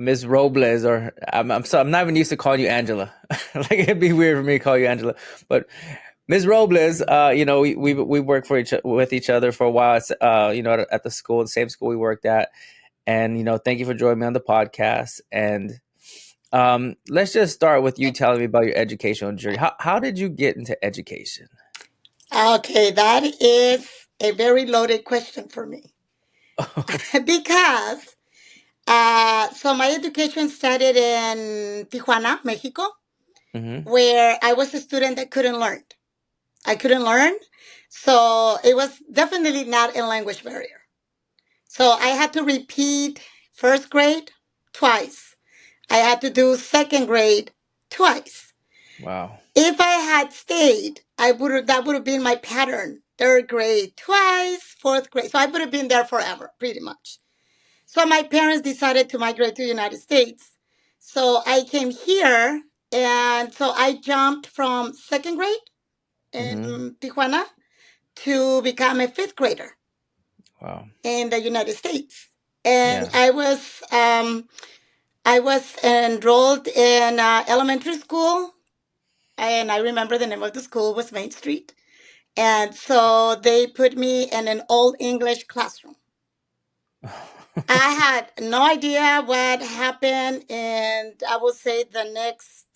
Ms. Robles, or I'm not even used to calling you Angela. Like it'd be weird for me to call you Angela, but Ms. Robles, we worked with each other for a while. At the school, the same school we worked at, and thank you for joining me on the podcast. And let's just start with you telling me about your educational journey. How did you get into education? Okay, that is a very loaded question for me because so my education started in Tijuana, Mexico, Hmm. where I was a student that couldn't learn. I couldn't learn, so it was definitely not a language barrier. So I had to repeat first grade twice. I had to do second grade twice. Wow. If I had stayed, I would that would have been my pattern. Third grade twice, fourth grade. So I would have been there forever, pretty much. So my parents decided to migrate to the United States. So I came here, and so I jumped from second grade Hmm. in Tijuana to become a fifth grader Wow. in the United States. And Yeah. I was enrolled in elementary school, and I remember the name of the school was Main Street. And so they put me in an all English classroom. I had no idea what happened, and I will say the next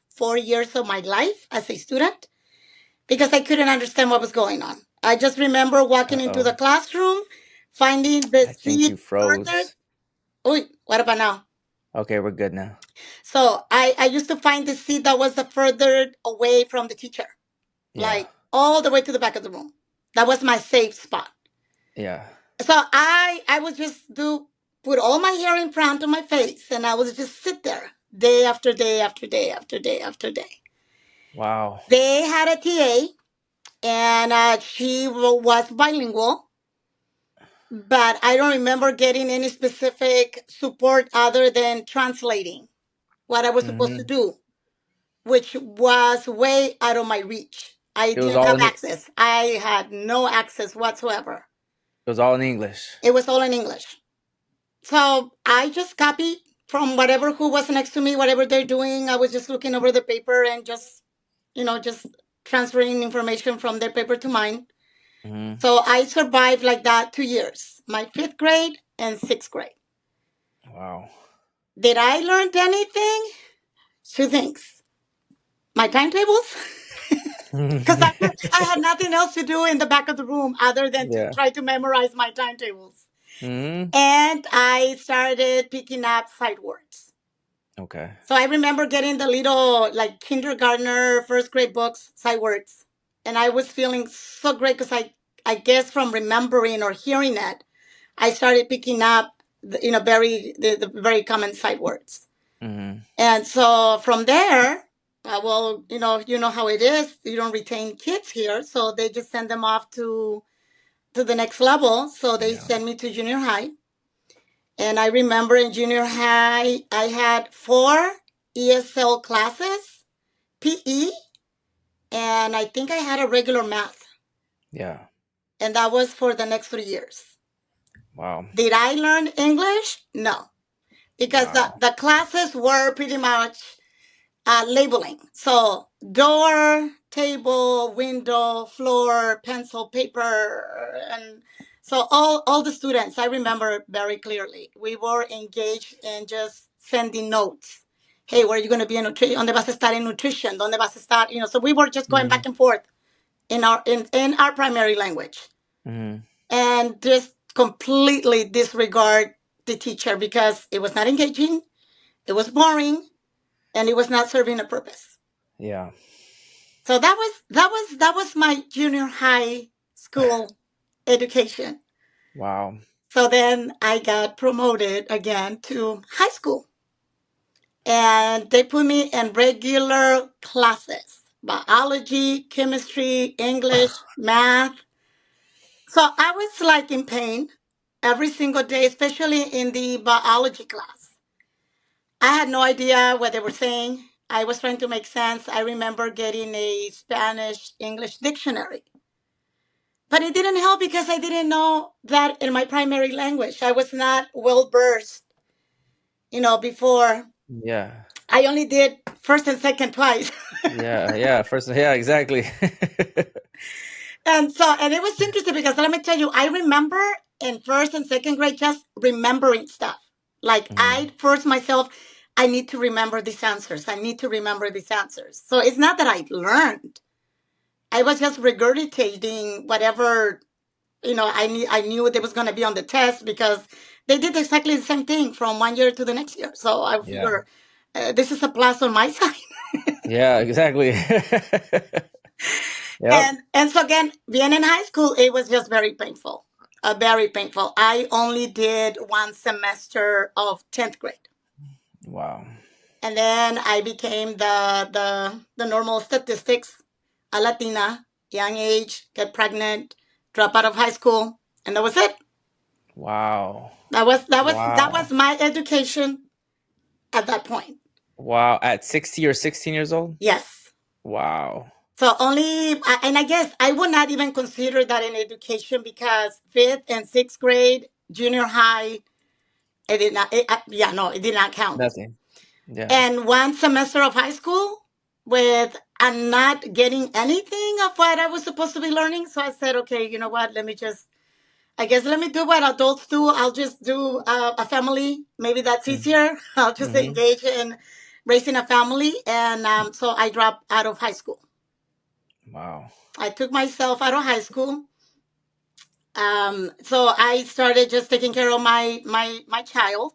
4 years of my life as a student because I couldn't understand what was going on. I just remember walking into Uh-oh. the classroom, finding the I think you seat further. froze. Oh, what about now? Okay, we're good now. So I used to find the seat that was the further away from the teacher, Yeah. like all the way to the back of the room. That was my safe spot. Yeah. So I would just do put all my hair in front of my face, and I would just sit there day after day after day after day after day. Wow. They had a TA, and she was bilingual, but I don't remember getting any specific support other than translating what I was supposed to Hmm. do, which was way out of my reach. I It was didn't all have in access. I had no access whatsoever. it was all in English. It was all in English. So I just copied from whatever who was next to me, whatever they're doing. I was just looking over the paper and just transferring information from their paper to mine. Hmm. So I survived like that 2 years, my fifth grade and sixth grade. Wow. Did I learn anything? Two things. My timetables, because I had nothing else to do in the back of the room other than to Yeah. try to memorize my timetables. Hmm. And I started picking up sight words. Okay. So I remember getting the little like kindergartner first grade books, sight words, and I was feeling so great because I guess from remembering or hearing it, I started picking up the very common sight words, Hmm. and so from there, well, you know how it is. You don't retain kids here, so they just send them off to the next level. So they Yeah. send me to junior high. And I remember in junior high, I had four ESL classes, PE, and I think I had a regular math. Yeah. And that was for the next 3 years. Wow. Did I learn English? No, because the, Wow. the classes were pretty much labeling. So door, table, window, floor, pencil, paper, and so all the students, I remember very clearly, we were engaged in just sending notes. Hey, where are you going to be in nutrition? ¿Dónde vas a estar en nutrition? ¿Dónde vas a estar? So we were just going Hmm. back and forth in our primary language, Hmm. and just completely disregard the teacher because it was not engaging, it was boring, and it was not serving a purpose. Yeah. So that was my junior high school education. Wow. So then I got promoted again to high school, and they put me in regular classes: biology, chemistry, English, math. So I was like in pain every single day, especially in the biology class. I had no idea what they were saying. I was trying to make sense. I remember getting a Spanish English dictionary. But it didn't help because I didn't know that in my primary language. I was not well versed before Yeah. I only did first and second twice. Yeah. Yeah. First. Yeah. Exactly. And it was interesting because let me tell you, I remember in first and second grade just remembering stuff. Like Hmm. I forced myself, I need to remember these answers. I need to remember these answers. So it's not that I learned. I was just regurgitating whatever, I knew it was going to be on the test because they did exactly the same thing from one year to the next year. So I Yeah. figure this is a plus on my side. Yeah. Exactly. Yep. And so again, being in high school, it was just very painful. Very painful. I only did one semester of 10th grade. Wow. And then I became the normal statistics, a Latina, young age, get pregnant, drop out of high school, and that was it. Wow. That was Wow. my education at that point. Wow. At 60 or 16 years old? Yes. Wow. So and I guess I would not even consider that an education because fifth and sixth grade, junior high, it did not. Yeah, no, it did not count. Nothing. Yeah. And one semester of high school with I'm not getting anything of what I was supposed to be learning. So I said, okay, you know what? I guess let me do what adults do. I'll just do a family. Maybe that's easier. I'll just Mm-hmm. engage in raising a family. And so I dropped out of high school. Wow. I took myself out of high school. So I started just taking care of my child,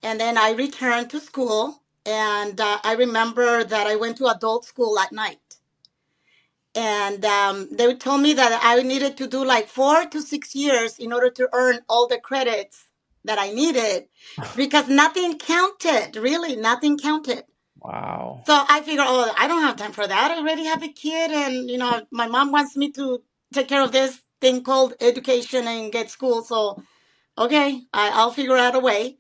and then I returned to school. And I remember that I went to adult school at night, and they told me that I needed to do like 4 to 6 years in order to earn all the credits that I needed, because nothing counted. Really, nothing counted. Wow. So I figured, oh, I don't have time for that. I already have a kid, and my mom wants me to take care of this thing called education and get school. So okay, I'll figure out a way.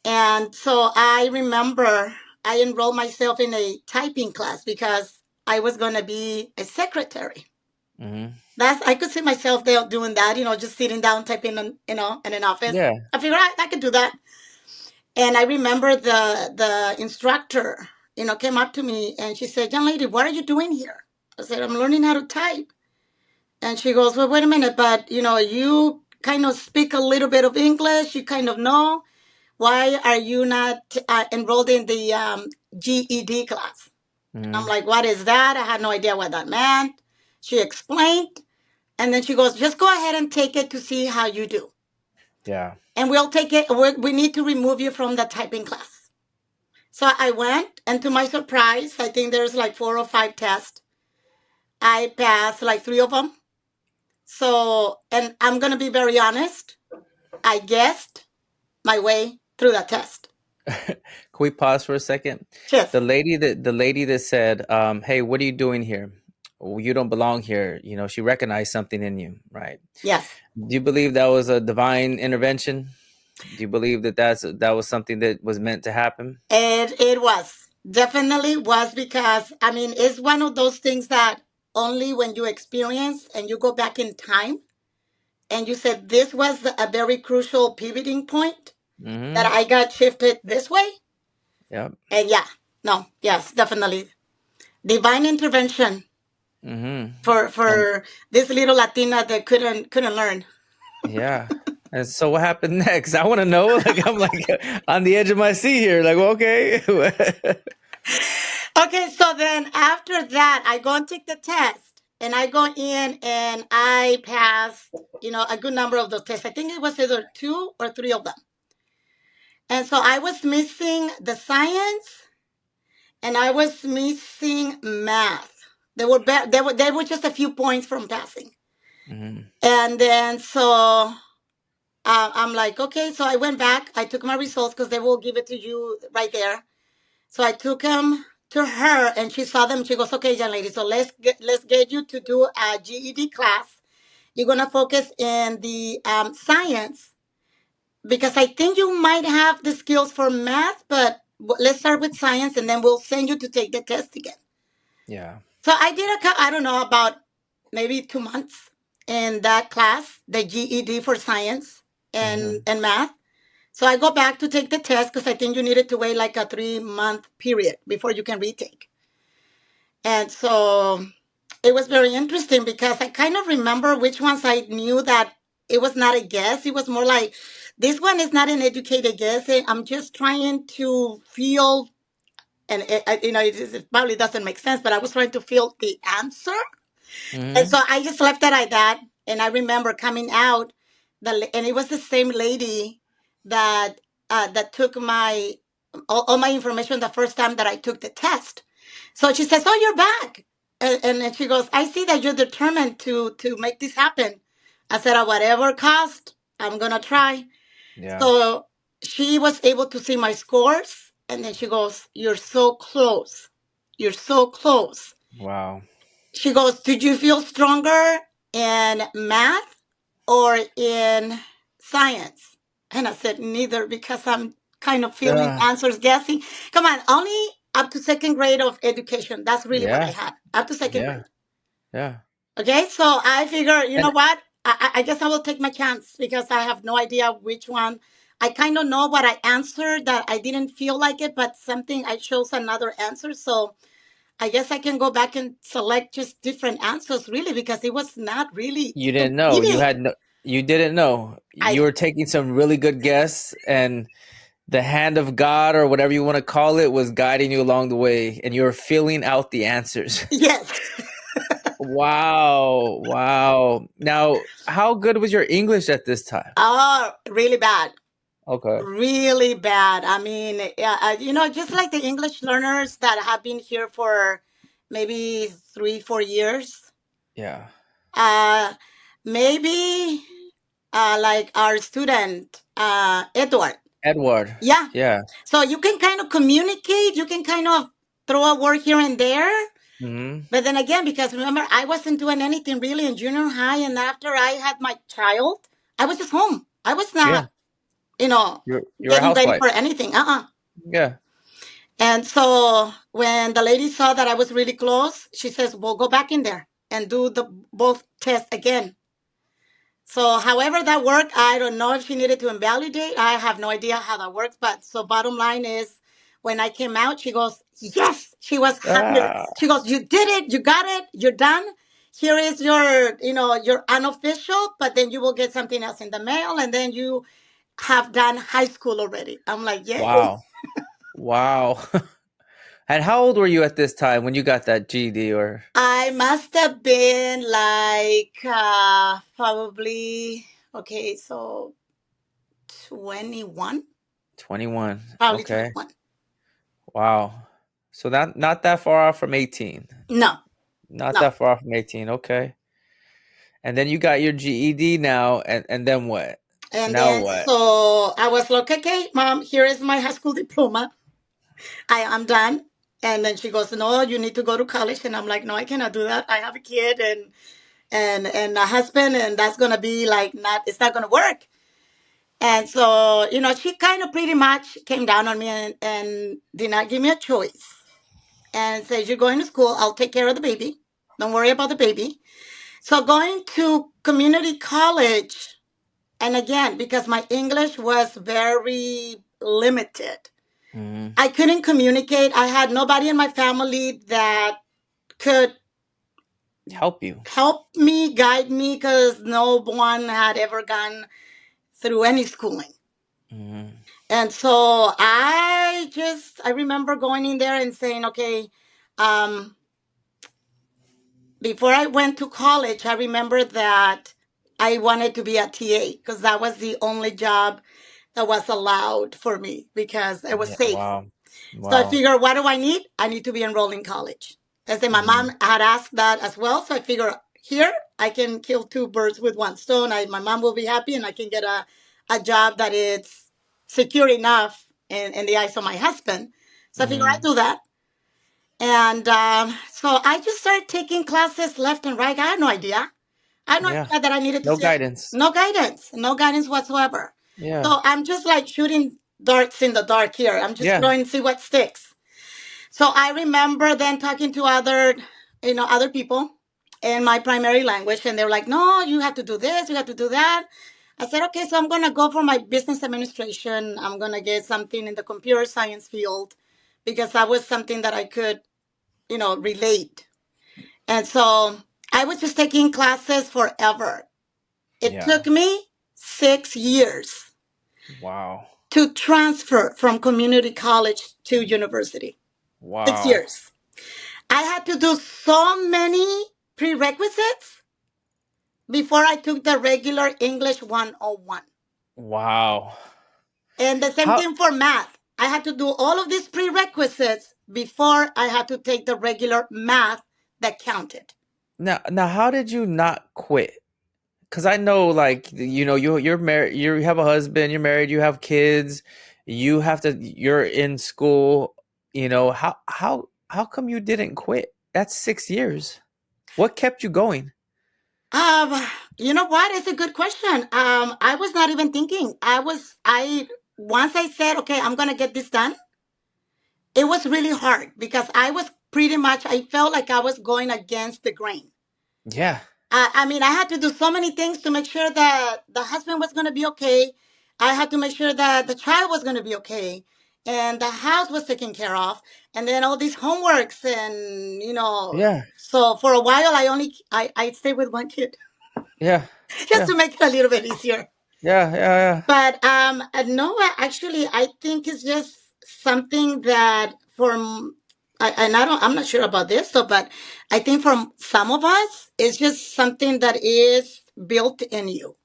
And so I remember I enrolled myself in a typing class because I was going to be a secretary. Mm-hmm. I could see myself there doing that, just sitting down typing, in an office. Yeah. I figured I could do that. And I remember the instructor, came up to me and she said, "Young lady, what are you doing here?" I said, "I'm learning how to type." And she goes, "Well, wait a minute, but you kind of speak a little bit of English. You kind of know. Why are you not enrolled in the GED class?" I'm Mm-hmm. like, "What is that?" I had no idea what that meant. She explained, and then she goes, "Just go ahead and take it to see how you do. Yeah. And we'll take it. We need to remove you from the typing class." So I went, and to my surprise, I think there's like 4 or 5 tests. I passed like 3 of them. So, and I'm going to be very honest, I guessed my way through that test. Can we pause for a second? Yes. The lady that said, "Hey, what are you doing here? Oh, you don't belong here." She recognized something in you, right? Yes. Do you believe that was a divine intervention? Do you believe that was something that was meant to happen? It was definitely was because it's one of those things that only when you experience and you go back in time and you said this was a very crucial pivoting point that Mm-hmm. I got shifted this way. Yep. And yeah, no, yes, definitely divine intervention Mm-hmm. And for this little Latina that couldn't learn. yeah. And so what happened next? I want to know. Like I'm like on the edge of my seat here. Like, well, okay. Okay, so then after that, I go and take the test, and I go in and I passed, a good number of those tests. I think it was either 2 or 3 of them. And so I was missing the science, and I was missing math. They were just a few points from passing. Hmm. And then so I'm like, okay. So I went back. I took my results because they will give it to you right there. So I took them to her, and she saw them. She goes, "Okay, young lady, so let's get you to do a GED class. You're gonna focus in the science because I think you might have the skills for math, but let's start with science, and then we'll send you to take the test again." Yeah. So I did I don't know, about maybe 2 months in that class, the GED for science Hmm. and math. So I go back to take the test because I think you needed to wait like a 3-month period before you can retake. And so it was very interesting because I kind of remember which ones I knew that it was not a guess. It was more like, this one is not an educated guess. I'm just trying to feel, and it probably doesn't make sense, but I was trying to feel the answer. And Mm-hmm. so I just left it like that. And I remember coming out, and it was the same lady that that took my all my information the first time that I took the test. So she says, "Oh, you're back," and then she goes, "I see that you're determined to make this happen." I said, "At whatever cost, I'm gonna try." Yeah. So she was able to see my scores, and then she goes, "You're so close. You're so close." Wow. She goes, "Did you feel stronger in math or in science?" And I said, "Neither, because I'm kind of feeling Uh, answers guessing." Come on, only up to second grade of education. That's really what I yeah. had, up to second Yeah. grade. Yeah. Okay, so I figure, you know And what? I guess I will take my chance because I have no idea which one. I kind of know what I answered that I didn't feel like it, but something I chose another answer. So I guess I can go back and select just different answers, really, because it was not really you even didn't know. You cheating. had no. You didn't know. I You were taking some really good guess, and the hand of God, or whatever you want to call it, was guiding you along the way, and you were filling out the answers. yes, Wow. Wow. Now, how good was your English at this time? oh, really bad, Okay. really bad. I mean, yeah, just like the English learners that have been here for maybe 3-4 years. Yeah. Uh, maybe like our student Edward. Edward. Yeah, Yeah. so you can kind of communicate. You can kind of throw a word here and there. Hmm. But then again, because remember, I wasn't doing anything really in junior high, and after I had my child, I was just home. I was Yeah. not, you know, You're a getting ready housewife. for anything. Yeah. And so when the lady saw that I was really close, she says, "Well, go back in there and do the both tests again." So, however that worked, I don't know if she needed to invalidate. I have no idea how that works. But so, bottom line is, when I came out, she goes, "Yes." She was happy. Ah. She goes, "You did it. You got it. You're done. Here is your unofficial, but then you will get something else in the mail, and then you have done high school already." I'm like, "Yay." Wow. Wow. And how old were you at this time when you got that GED, or I must have been like probably okay, so 21, 21? probably Okay. 21. Wow. So not that far off from 18. No, Not no. that far off from 18. Okay. And then you got your GED now, and then what? And Now then what? so I was like, "Okay, mom, here is my high school diploma. I am done." And then she goes, "No, you need to go to college." And I'm like, "No, I cannot do that. I have a kid and a husband, and that's gonna be like not. It's not gonna work." And so she kind of pretty much came down on me and did not give me a choice and said, "You're going to school. I'll take care of the baby. Don't worry about the baby." So going to community college. And again, because my English was very limited, Hmm. I couldn't communicate. I had nobody in my family that could Help you. help me, guide me, because no one had ever gone through any schooling. Hmm. And so I remember going in there and saying, "Okay, um, before I went to college, I remember that I wanted to be a TA because that was the only job that was allowed for me because it was Yeah. safe. Wow. So I Wow. figured, what do I need? I need to be enrolled in college. I said my Hmm. mom had asked that as well. So I figure here I can kill two birds with one stone. My mom will be happy and I can get a job that is secure enough in the eyes of my husband. So I figure I Hmm. do that. And so I just started taking classes left and right. I had no idea. I had no Yeah. idea that I needed to No say guidance. no guidance whatsoever. Yeah. So I'm just like shooting darts in the dark here. I'm just Yeah. throwing to see what sticks. So I remember then talking to other people in my primary language, and they were like, "No, you have to do this, you have to do that." I said, okay, so I'm going to go for my business administration. I'm going to get something in the computer science field because that was something that I could, relate. And so I was just taking classes forever. It Yeah. took me 6 years Wow. to transfer from community college to university. Six Wow. years. I had to do so many prerequisites before I took the regular English 101. Wow. And the same How thing for math. I had to do all of these prerequisites before I had to take the regular math that counted. now how did you not quit? Because I know, like, you're married, you have a husband, you're married, you have kids, you're in school. How come you didn't quit? That's 6 years. What kept you going? Um, you know what? It's a good question. I was not even thinking. Once I said, okay, I'm gonna get this done, it was really hard because I felt like I was going against the grain. Yeah. I mean, I had to do so many things to make sure that the husband was going to be okay. I had to make sure that the child was going to be okay. And the house was taken care of. And then all these homeworks and, Yeah. so for a while, I stayed with one kid Yeah. just Yeah. to make it a little bit easier. Yeah. Yeah. But no, actually, I think it's just something that I'm not sure about this, so but I think for some of us, it's just something that is built in you,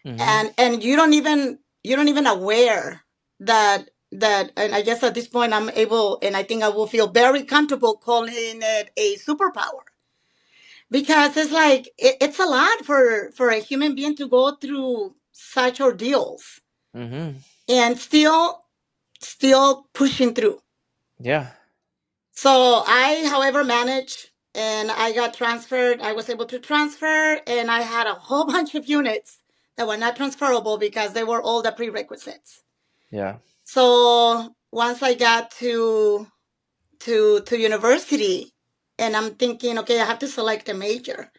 Mm-hmm. and you don't even aware that. And I guess at this point, I'm able, and I think I will feel very comfortable calling it a superpower because it's like it's a lot for a human being to go through such ordeals Mm-hmm. and still pushing through. Yeah. So I, however, managed and I got transferred. I was able to transfer and I had a whole bunch of units that were not transferable because they were all the prerequisites. Yeah. So once I got to university and I'm thinking, okay, I have to select a major.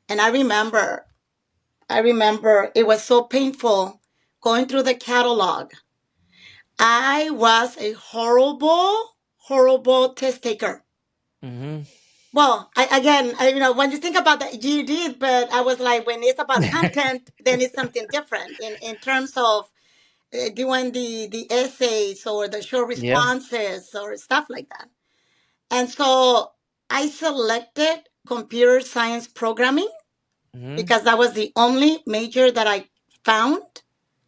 And I remember it was so painful going through the catalog. I was a horrible, horrible test taker. Mm-hmm. Well, when you think about the GED, but I was like, when it's about content, then it's something different in terms of doing the essays or the short Yeah. responses or stuff like that. And so I selected computer science programming Mm-hmm. because that was the only major that I found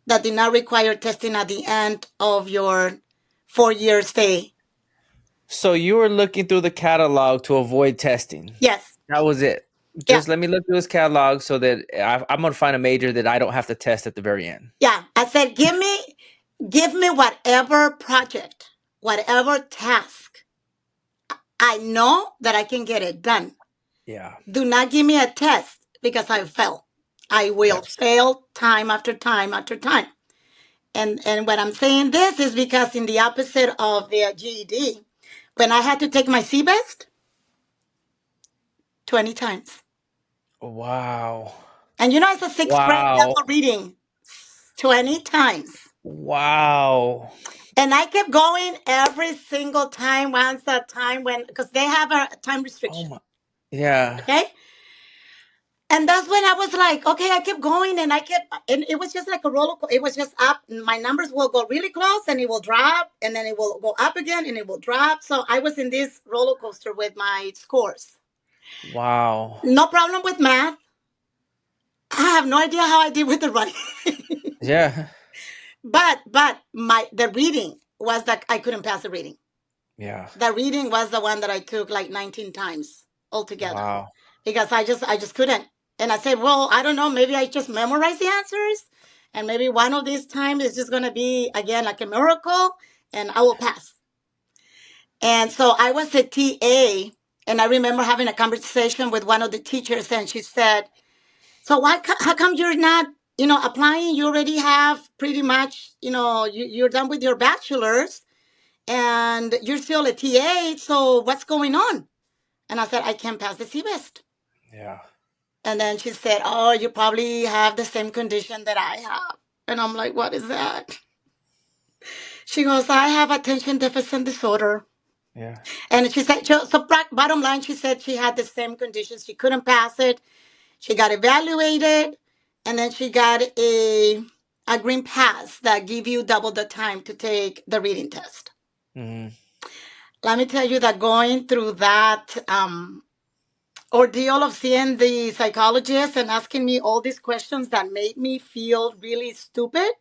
that did not require testing at the end of your 4 year stay. So you were looking through the catalog to avoid testing. Yes. That was it. Yeah. Just let me look through this catalog so that I'm going to find a major that I don't have to test at the very end. Yeah. I said, give me whatever project, whatever task. I know that I can get it done. Yeah. Do not give me a test because I fail. I will Yes. fail time after time after time. And when I'm saying this is because in the opposite of the GED, when I had to take my CBEST, 20 times. Wow. And it's a sixth grade Wow. level reading, 20 times. Wow. And I kept going every single time, once that time when, because they have a time Oh restriction. my. Yeah. Okay. And that's when I was like, okay, I kept going and it was just like a roller coaster. It was just up. My numbers will go really close and it will drop and then it will go up again and it will drop. So I was in this roller coaster with my scores. Wow. No problem with math. I have no idea how I did with the writing. Yeah. but the reading was that I couldn't pass the reading. Yeah. The reading was the one that I took like 19 times altogether Wow. because I just couldn't. And I said, well, I don't know, maybe I just memorize the answers and maybe one of these times is just going to be again like a miracle and I will pass. And so I was a TA and I remember having a conversation with one of the teachers and she said, so how come you're not, applying? You already have pretty much, you're done with your bachelor's and you're still a TA. So what's going on? And I said, I can't pass the CBEST. Yeah. And then she said, "Oh, you probably have the same condition that I have." And I'm like, "What is that?" She goes, "I have attention deficit disorder." Yeah. And she said, so bottom line, she said she had the same condition. She couldn't pass it. She got evaluated, and then she got a green pass that give you double the time to take the reading test. Mm-hmm. Let me tell you that going through that ordeal of seeing the psychologist and asking me all these questions that made me feel really stupid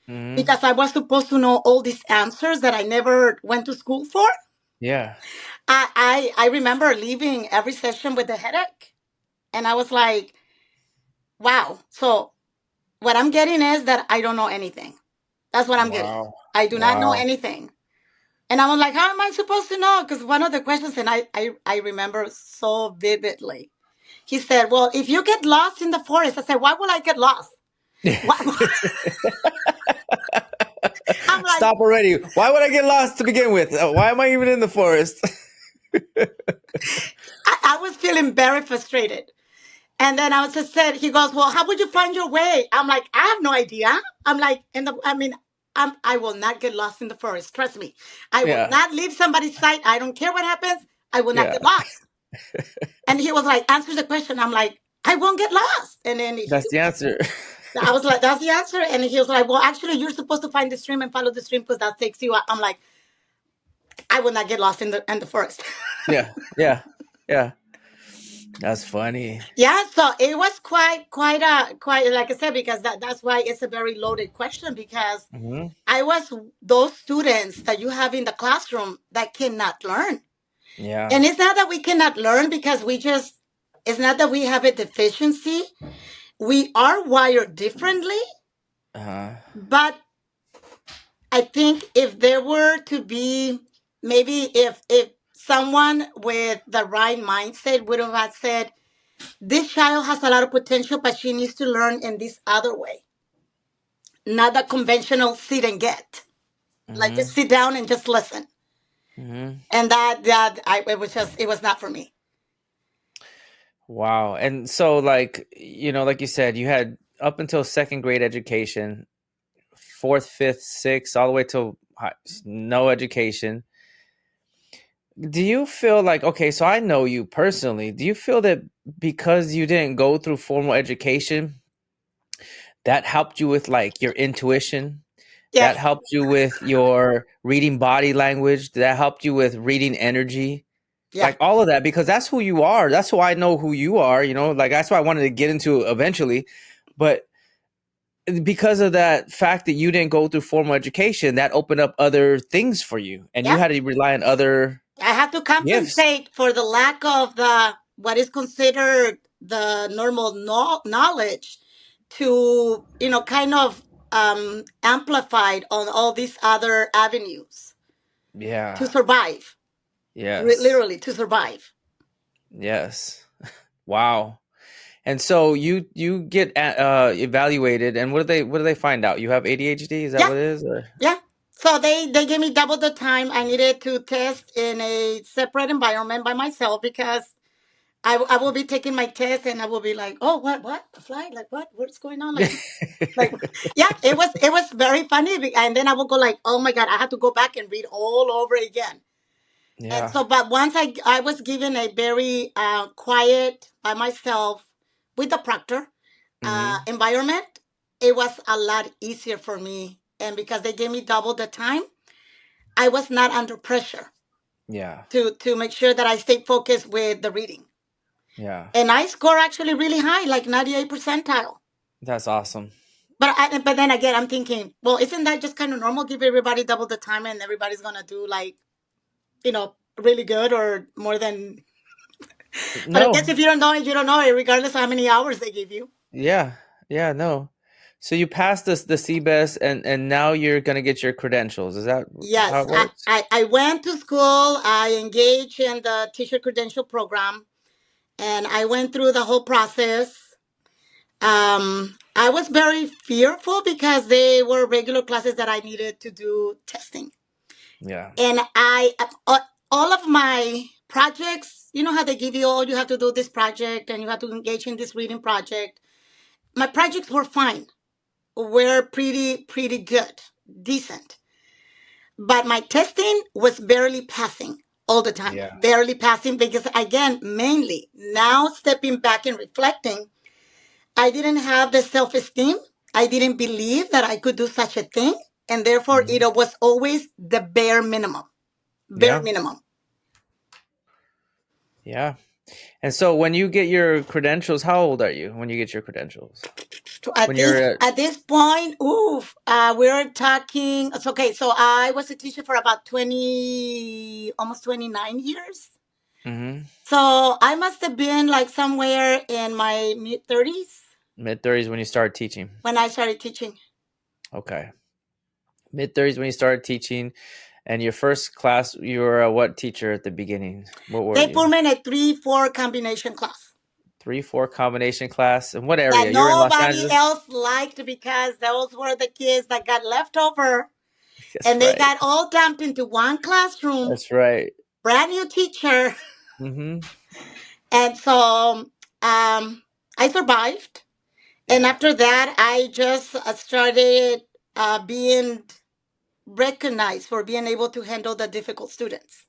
Mm-hmm. because I was supposed to know all these answers that I never went to school for. Yeah. I remember leaving every session with a headache. And I was like, wow. So what I'm getting is that I don't know anything. That's what I'm getting. Wow. I do not know Wow. anything. And I was like, how am I supposed to know? Because one of the questions, and I remember so vividly. He said, well, if you get lost in the forest, I said, why would I get lost? Why? I'm like, Stop already. Why would I get lost to begin with? Why am I even in the forest? I was feeling very frustrated. And then I was just said, he goes, well, how would you find your way? I'm like, I have no idea. I'm like, I will not get lost in the forest. Trust me. I will Yeah. not leave somebody's sight. I don't care what happens. I will not Yeah. get lost. And he was like, answer the question. I'm like, I won't get lost. And then That's the answer. I was like, that's the answer. And he was like, well, actually, you're supposed to find the stream and follow the stream because that takes you out. I'm like, I will not get lost in the forest. Yeah. Yeah. Yeah. That's funny. Yeah, so it was quite like I said, because that's why it's a very loaded question, because Hmm. I was those students that you have in the classroom that cannot learn. Yeah. And it's not that we cannot learn because it's not that we have a deficiency. We are wired differently, Uh-huh. but I think if there were to be, maybe if someone with the right mindset would have said, this child has a lot of potential, but she needs to learn in this other way, not the conventional sit and get. Like just Hmm. sit down and just listen. Hmm. And it was not for me. Wow. And so, like, like you said, you had up until second grade education, fourth, fifth, sixth, all the way to no education. Do you feel like, okay, so I know you personally, do you feel that because you didn't go through formal education, that helped you with like your intuition? That Yes. helped you with your reading body language? That helped you with reading energy? Yeah. Like all of that, because that's who you are. That's who I know who you are, like that's why I wanted to get into eventually. But because of that fact that you didn't go through formal education, that opened up other things for you and you Yeah. had to rely on other I had to gifts. compensate for the lack of the what is considered the normal knowledge to, kind of amplified on all these other avenues to Yeah. survive, Yes. literally to survive. Yes. Wow. And so you get evaluated, and what do they find out? You have ADHD? Is that Yeah. what it is? Or Yeah. So they gave me double the time I needed to test in a separate environment by myself because I will be taking my test and I will be like, oh, what, a fly, like what's going on, like yeah, it was very funny, and then I will go like, oh my god, I had to go back and read all over again. And yeah. so, but once I was given a very quiet by myself with the proctor Hmm. environment, it was a lot easier for me, and because they gave me double the time, I was not under pressure Yeah. to make sure that I stayed focused with the reading. Yeah. And I score actually really high, like 98 percentile. That's awesome. But then again, I'm thinking, well, isn't that just kind of normal? Give everybody double the time, and everybody's gonna do like, really good or more than. But I guess No. if you don't know it, you don't know it, regardless of how many hours they give you. Yeah. Yeah, no. So you passed this the CBES, and now you're gonna get your credentials. Is that how Yes, it I, works? I, I went to school. I engaged in the teacher credential program, and I went through the whole process. I was very fearful because they were regular classes that I needed to do testing. Yeah. And all of my projects, you know how they give you, all you have to do this project and you have to engage in this reading project. My projects were fine, were pretty good, decent. But my testing was barely passing all the time, Yeah. barely passing because, again, mainly now stepping back and reflecting, I didn't have the self esteem. I didn't believe that I could do such a thing. And therefore, it Mhm. was always the bare minimum, bare Yeah. minimum. Yeah. And so when you get your credentials, how old are you when you get your credentials? So When you're at this point, oof, we're talking. It's okay. So I was a teacher for about 20, almost 29 years. mm-hmm, So I must have been like somewhere in my mid 30s mid-30s when you started teaching. when I started teaching. Okay. Mid-30s when you started teaching, and your first class, you were a what teacher at the beginning? What were They you? put me in a 3-4 combination class 3-4 combination class. And what that area? You were in Los nobody Angeles? else liked because those were the kids that got left over, That's and they right. got all dumped into one classroom, That's right. brand new teacher. Mm-hmm. And so I survived. And Yeah. after that, I just started being recognized for being able to handle the difficult students.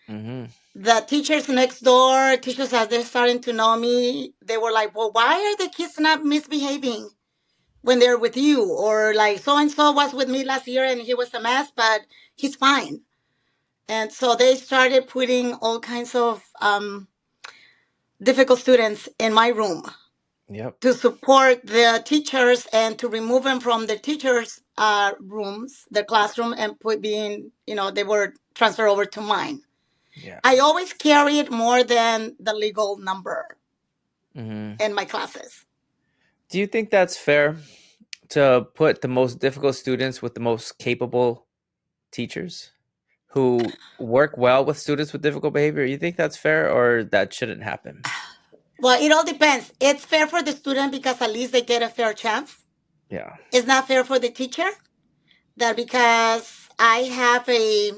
Mm-hmm. The teachers next door, teachers as they're starting to know me, they were like, well, why are the kids not misbehaving when they're with you? Or like, so and so was with me last year and he was a mess, but he's fine. And so they started putting all kinds of difficult students in my room Yep. to support the teachers and to remove them from the teachers' rooms, the classroom, and put being, they were transferred over to mine. Yeah. I always carried more than the legal number Mm-hmm. in my classes. Do you think that's fair to put the most difficult students with the most capable teachers who work well with students with difficult behavior? You think that's fair or that shouldn't happen? Well, it all depends. It's fair for the student because at least they get a fair chance. Yeah. It's not fair for the teacher that because I have a,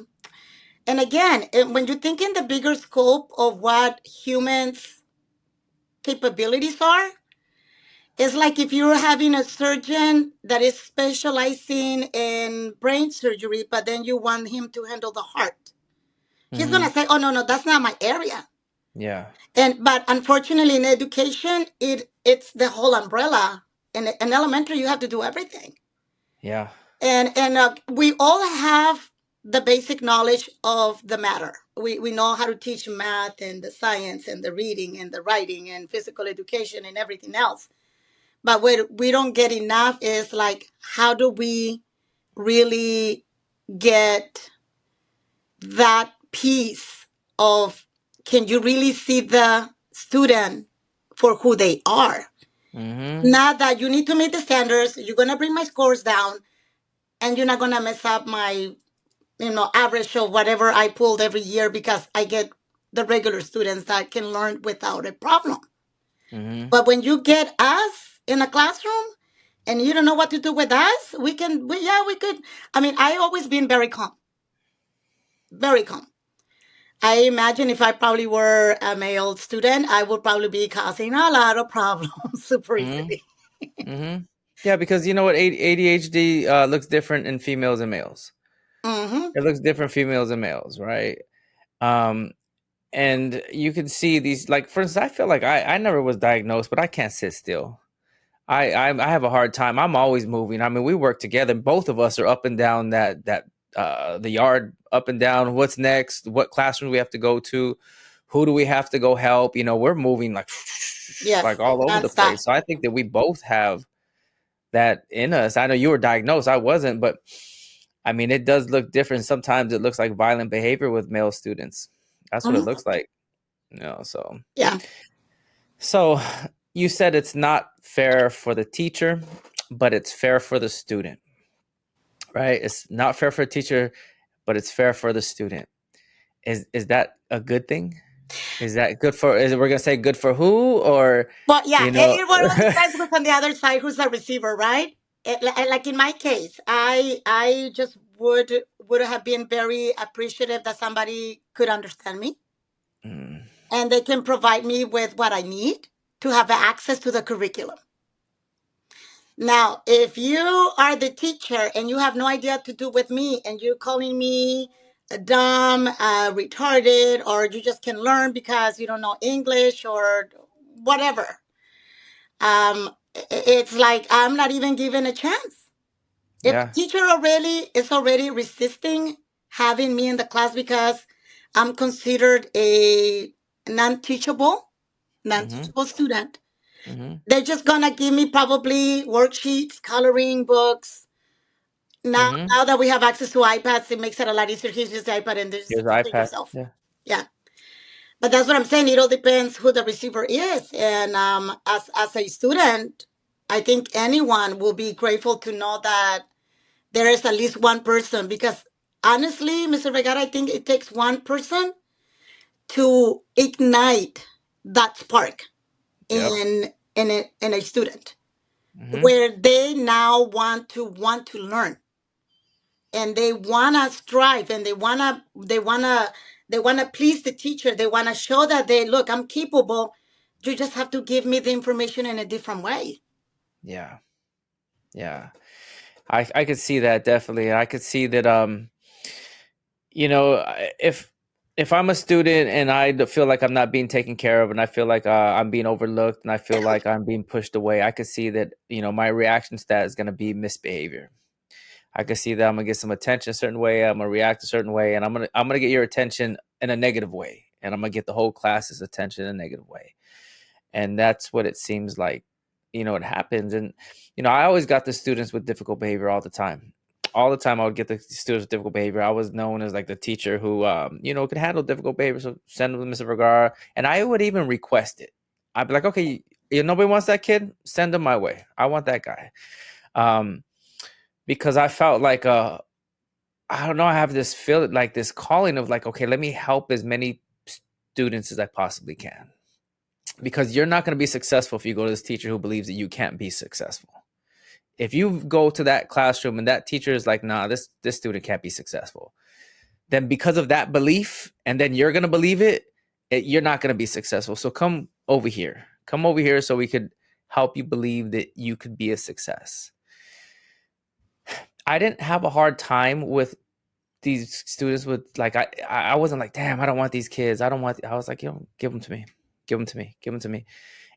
and again, when you think in the bigger scope of what humans' capabilities are, it's like if you're having a surgeon that is specializing in brain surgery, but then you want him to handle the heart. He's Mm-hmm. gonna say, "Oh no, that's not my area." Yeah. And but unfortunately, in education, it's the whole umbrella. In elementary, you have to do everything, Yeah. and we all have the basic knowledge of the matter. We know how to teach math and the science and the reading and the writing and physical education and everything else. But what we don't get enough is like, how do we really get that piece of, can you really see the student for who they are? Mm-hmm. Not that you need to meet the standards, you're going to bring my scores down, and you're not going to mess up my, average of whatever I pulled every year because I get the regular students that can learn without a problem. Mm-hmm. But when you get us in a classroom and you don't know what to do with us, we could. I mean, I always been very calm, very calm. I imagine if I probably were a male student, I would probably be causing a lot of problems super easily. Mm-hmm. Mm-hmm. Yeah, because you know what, ADHD looks different in females and males. Mm-hmm. It looks different females and males, right? Um, and you can see these, like for instance, I feel like I never was diagnosed, but I can't sit still. I have a hard time. I'm always moving. I mean, we work together. Both of us are up and down the yard, up and down. What's next? What classroom we have to go to? Who do we have to go help? You know, we're moving like like Yes, all over the nonstop. place. So I think that we both have that in us. I know you were diagnosed. I wasn't, but I mean, it does look different. Sometimes it looks like violent behavior with male students. That's what it Mm-hmm. looks like. You know, so Yeah. so you said it's not fair for the teacher, but it's fair for the student, right? It's not fair for a teacher, but it's fair for the student. Is that a good thing? Is that good for? Is it, we're gonna say good for who, or But yeah, you know? it all depends who's on the other side, who's the receiver, right? Like in my case, I just would have been very appreciative that somebody could understand me. Mm. and they can provide me with what I need to have access to the curriculum. Now, if you are the teacher and you have no idea what to do with me and you're calling me dumb, retarded, or you just can learn because you don't know English or whatever, it's like I'm not even given a chance. If the Yeah. teacher already is already resisting having me in the class because I'm considered a non-teachable, Mm-hmm. non-teachable student, Mm-hmm. they're just gonna give me probably worksheets, coloring books. Mm-hmm. Now that we have access to iPads, it makes it a lot easier. Here's just the iPad and Here's just the teach it iPad. yourself. Yeah. Yeah. But that's what I'm saying. It all depends who the receiver is. And as a student, I think anyone will be grateful to know that there is at least one person because honestly, Mr. Vergara, I think it takes one person to ignite that spark Yep. in a student Mm-hmm. where they now want to learn and they wanna strive and they wanna please the teacher. They wanna show that they look, I'm capable. You just have to give me the information in a different way. Yeah. Yeah. I could see that definitely. I could see that if I'm a student and feel like I'm not being taken care of and I feel like I'm being overlooked and I feel like I'm being pushed away, I could see that, my reaction to that is going to be misbehavior. I could see that I'm going to get some attention a certain way, I'm going to react a certain way, and I'm going to get your attention in a negative way, and I'm going to get the whole class's attention in a negative way. And that's what it seems like, it happens. And I always got the students with difficult behavior all the time. All the time I would get the students with difficult behavior. I was known as like the teacher who could handle difficult behavior, so send them to Mr. Vergara. And I would even request it. I'd be like, okay, nobody wants that kid, send them my way, I want that guy. Because I felt like I don't know, I have this feel like this calling of like, okay, let me help as many students as I possibly can, because you're not going to be successful if you go to this teacher who believes that you can't be successful. If you go to that classroom and that teacher is like, nah, this student can't be successful, then because of that belief, and then you're going to believe you're not going to be successful. So come over here. Come over here so we could help you believe that you could be a success. I didn't have a hard time with these students with like I wasn't like, damn, I don't want these kids. I was like, give them to me. Give them to me. Give them to me.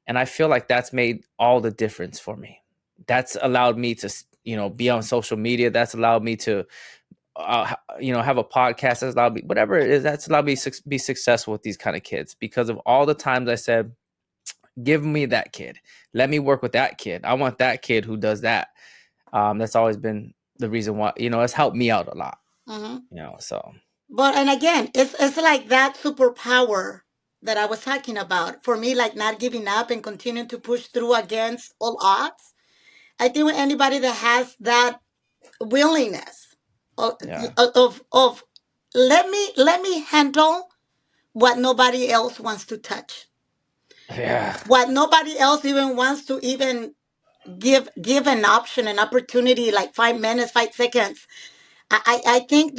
And I feel like that's made all the difference for me. That's allowed me to, be on social media. That's allowed me to, have a podcast. That's allowed me, whatever it is, that's allowed me to be successful with these kind of kids because of all the times I said, give me that kid. Let me work with that kid. I want that kid who does that. That's always been the reason why, it's helped me out a lot, Hmm. so. But and again, it's like that superpower that I was talking about. For me, like not giving up and continuing to push through against all odds. I think with anybody that has that willingness of Yeah. of let me handle what nobody else wants to touch, Yeah. what nobody else even wants to even give an option, an opportunity, like 5 minutes, 5 seconds. I think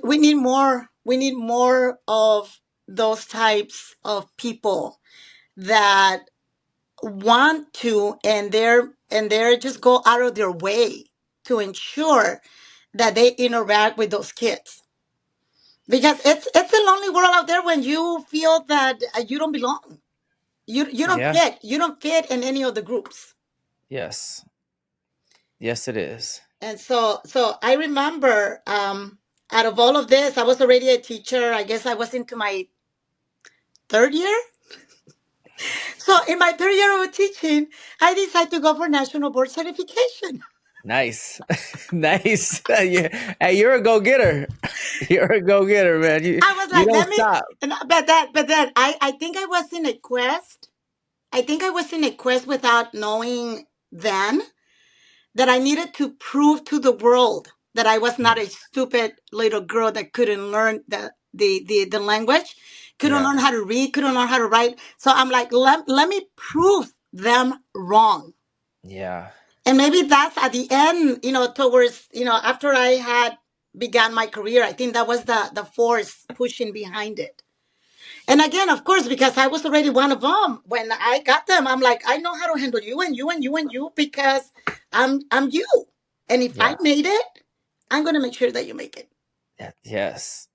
we need more. We need more of those types of people that want to, and they're just go out of their way to ensure that they interact with those kids, because it's a lonely world out there when you feel that you don't belong. You don't Yeah. fit. You don't fit in any of the groups. Yes. Yes, it is. And so I remember, out of all of this, I was already a teacher. I guess I was into my third year. So in my third year of teaching, I decided to go for national board certification. Nice. Nice. Yeah. Hey, you're a go-getter. You're a go-getter, man. You I was you like, don't let me. stop. But then I think I was in a quest. I think I was in a quest without knowing then that I needed to prove to the world that I was not Mm. a stupid little girl that couldn't learn the language, couldn't Yeah. learn how to read, couldn't learn how to write. So I'm like, let me prove them wrong. Yeah. And maybe that's at the end, towards, after I had began my career, I think that was the force pushing behind it. And again, of course, because I was already one of them. When I got them, I'm like, I know how to handle you and you and you and you because I'm you. And if I Yeah. made it, I'm gonna make sure that you make it. Yes.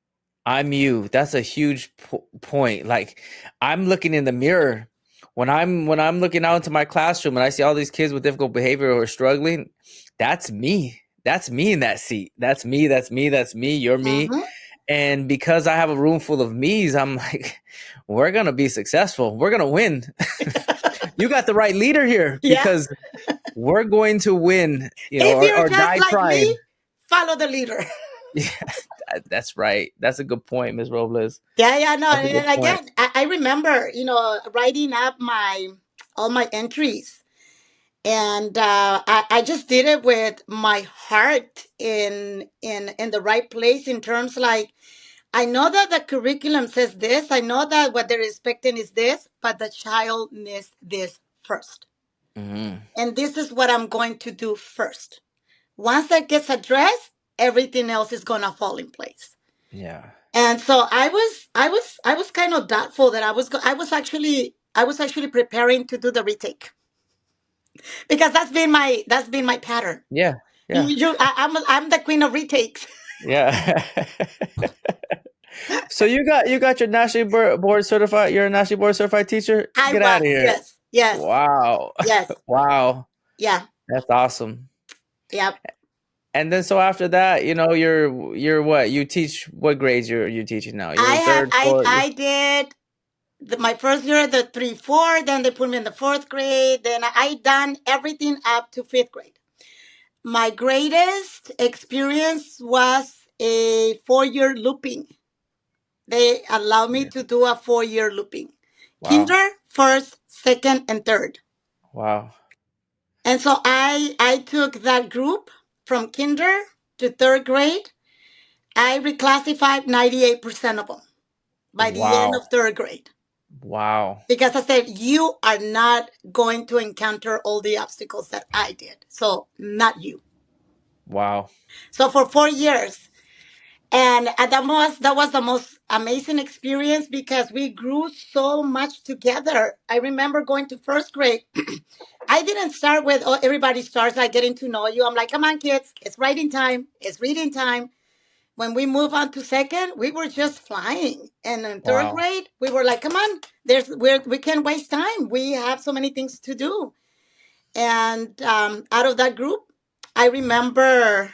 I'm you. That's a huge point. Like I'm looking in the mirror when I'm looking out into my classroom and I see all these kids with difficult behavior who are struggling. That's me. That's me in that seat. That's me. That's me. That's me. You're me. Mm-hmm. And because I have a room full of me's, I'm like, we're gonna be successful. We're gonna win. You got the right leader here Yeah. because we're going to win. If you're Or just die like trying. me, follow the leader. Yeah, that's right. That's a good point, Ms. Robles. Yeah, yeah, no. That's a good And point. again, I remember, writing up my all my entries. And I just did it with my heart in the right place in terms like I know that the curriculum says this. I know that what they're expecting is this, but the child needs this first. Hmm. And this is what I'm going to do first. Once that gets addressed, everything else is gonna fall in place. Yeah. And so I was kind of doubtful that I was actually preparing to do the retake because that's been my pattern. Yeah. Yeah. I'm the queen of retakes. Yeah. So you got your board certified. You're a nationally board certified teacher. I Get out was, of here! yes, yes, Wow. yes, Wow. yeah, That's awesome. yeah. And then so after that, you're what? You teach what grades you teaching now? I You're had third, I fourth. I did my first year the 3 4. Then they put me in the fourth grade. Then I done everything up to fifth grade. My greatest experience was a 4 year looping. They allowed me Yeah. to do a 4 year looping, Wow. kinder, first, second, and third. Wow. And so I took that group from kinder to third grade. I reclassified 98% of them by the end Wow. of third grade. Wow. Because I said, you are not going to encounter all the obstacles that I did. So, not you. Wow. So, for 4 years, and that was the most amazing experience because we grew so much together. I remember going to first grade. I didn't start with, oh, everybody starts like getting to know you. I'm like, come on, kids, it's writing time, it's reading time. When we move on to second, we were just flying. And in third Wow. grade, we were like, come on, we can't waste time. We have so many things to do. And out of that group, I remember,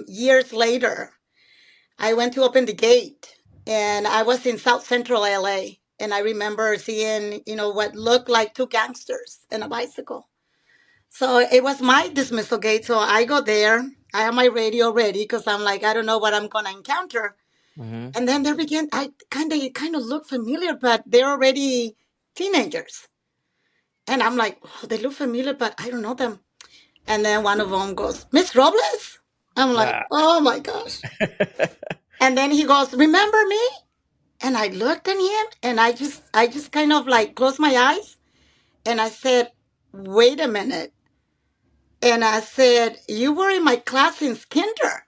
years later, I went to open the gate and I was in South Central LA. And I remember seeing, what looked like two gangsters and a bicycle. So it was my dismissal gate. So I go there. I have my radio ready because I'm like, I don't know what I'm going to encounter. Hmm. And then there began, it kind of look familiar, but they're already teenagers. And I'm like, oh, they look familiar, but I don't know them. And then one of them goes, Miss Robles? I'm like, Ah. oh my gosh. And then he goes, remember me? And I looked at him and I just kind of like closed my eyes and I said, wait a minute. And I said, you were in my class since kinder.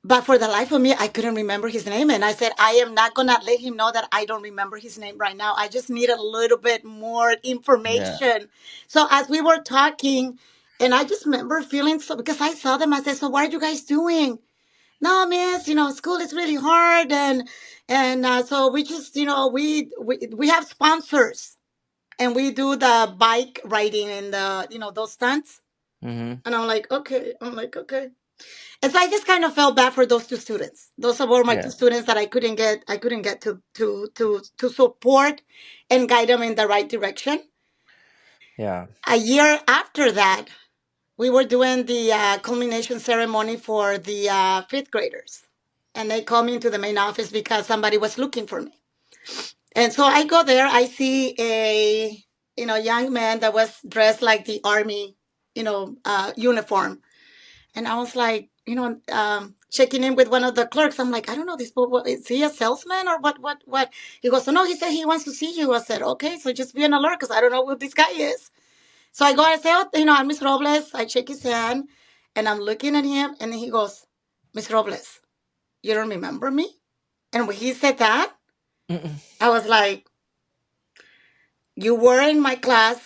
But for the life of me, I couldn't remember his name. And I said, I am not going to let him know that I don't remember his name right now. I just need a little bit more Yeah. information. So as we were talking, and I just remember feeling so, because I saw them, I said, so what are you guys doing? No, miss, school is really hard. And so we just, we have sponsors and we do the bike riding and those stunts. Hmm. And I'm like, okay. I'm like, okay. And so I just kind of felt bad for those two students. Those were my two Yeah. students that I couldn't get to support and guide them in the right direction. Yeah. A year after that, we were doing the culmination ceremony for the fifth graders, and they called me into the main office because somebody was looking for me. And so I go there. I see a young man that was dressed like the army, uniform. And I was like, checking in with one of the clerks. I'm like, I don't know this, but is he a salesman or what? What? He goes, oh, no, he said he wants to see you. I said, okay, so just be on alert because I don't know who this guy is. So I go and say, oh, I'm Miss Robles. I shake his hand and I'm looking at him. And he goes, Miss Robles, you don't remember me? And when he said that, I was like, you were in my class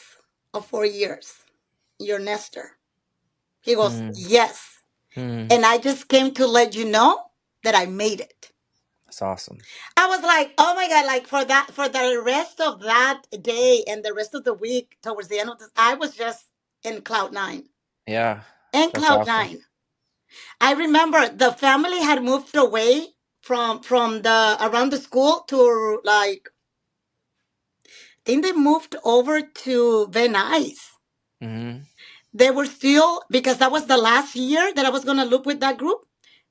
of 4 years. You're Nestor. He goes, Hmm. yes. Hmm. And I just came to let you know that I made it. That's awesome. I was like, oh my God, like for the rest of that day and the rest of the week towards the end of this, I was just in cloud nine. Yeah, In that's cloud awesome. nine. I remember the family had moved away from the around the school to like I think they moved over to Venice. Hmm. They were still because that was the last year that I was gonna look with that group.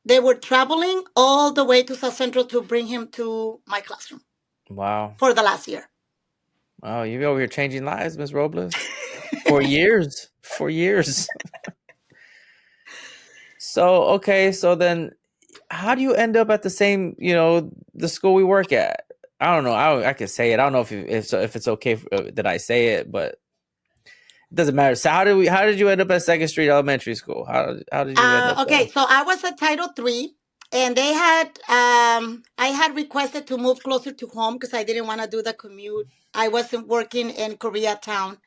They were traveling all the way to South Central to bring him to my classroom Wow. for the last year. Wow, you be over here changing lives, Miss Robles. For years. For years. So okay, so then how do you end up at the same, the school we work at? I don't know. I could say it. I don't know if it's okay that I say it, but it doesn't matter. So how did you end up at Second Street Elementary School? How did you end up Okay, there? so I was at Title III, and they had I had requested to move closer to home because I didn't want to do the commute. I wasn't working in Koreatown.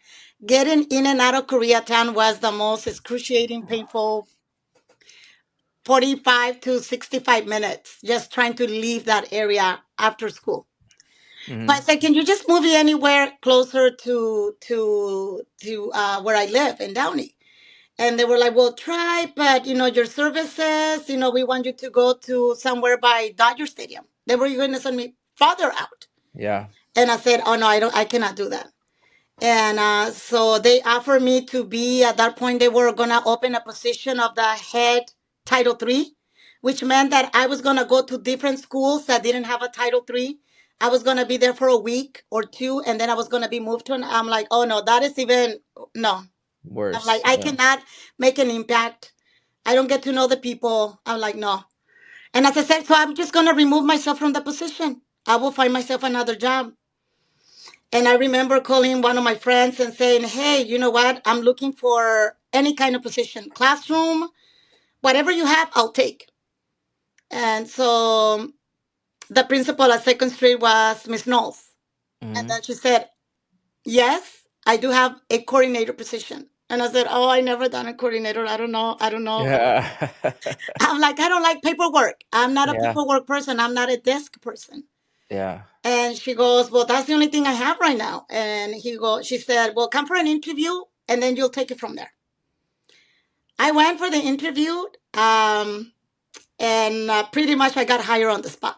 Getting in and out of Koreatown was the most excruciating, painful 45 to 65 minutes just trying to leave that area after school. So I Hmm. said, can you just move me anywhere closer to where I live in Downey? And they were like, well, try, but your services, we want you to go to somewhere by Dodger Stadium. They were going to send me farther out. Yeah. And I said, oh no, I cannot do that. And so they offered me to be, at that point, they were going to open a position of the head Title III, which meant that I was going to go to different schools that didn't have a Title III. I was going to be there for a week or two, and then I was going to be moved to I'm like, oh no, that is even, no. I'm like, Worse. I Yeah. cannot make an impact. I don't get to know the people. I'm like, no. And as I said, so I'm just going to remove myself from the position. I will find myself another job. And I remember calling one of my friends and saying, hey, you know what? I'm looking for any kind of position, classroom, whatever you have, I'll take. And so the principal at Second Street was Miss Knowles. And Hmm. then she said, yes, I do have a coordinator position. And I said, oh, I never done a coordinator. I don't know. I don't know. Yeah. I'm like, I don't like paperwork. I'm not a Yeah. paperwork person. I'm not a desk person. Yeah. And she goes, well, that's the only thing I have right now. And she said, well, come for an interview and then you'll take it from there. I went for the interview, and pretty much I got hired on the spot.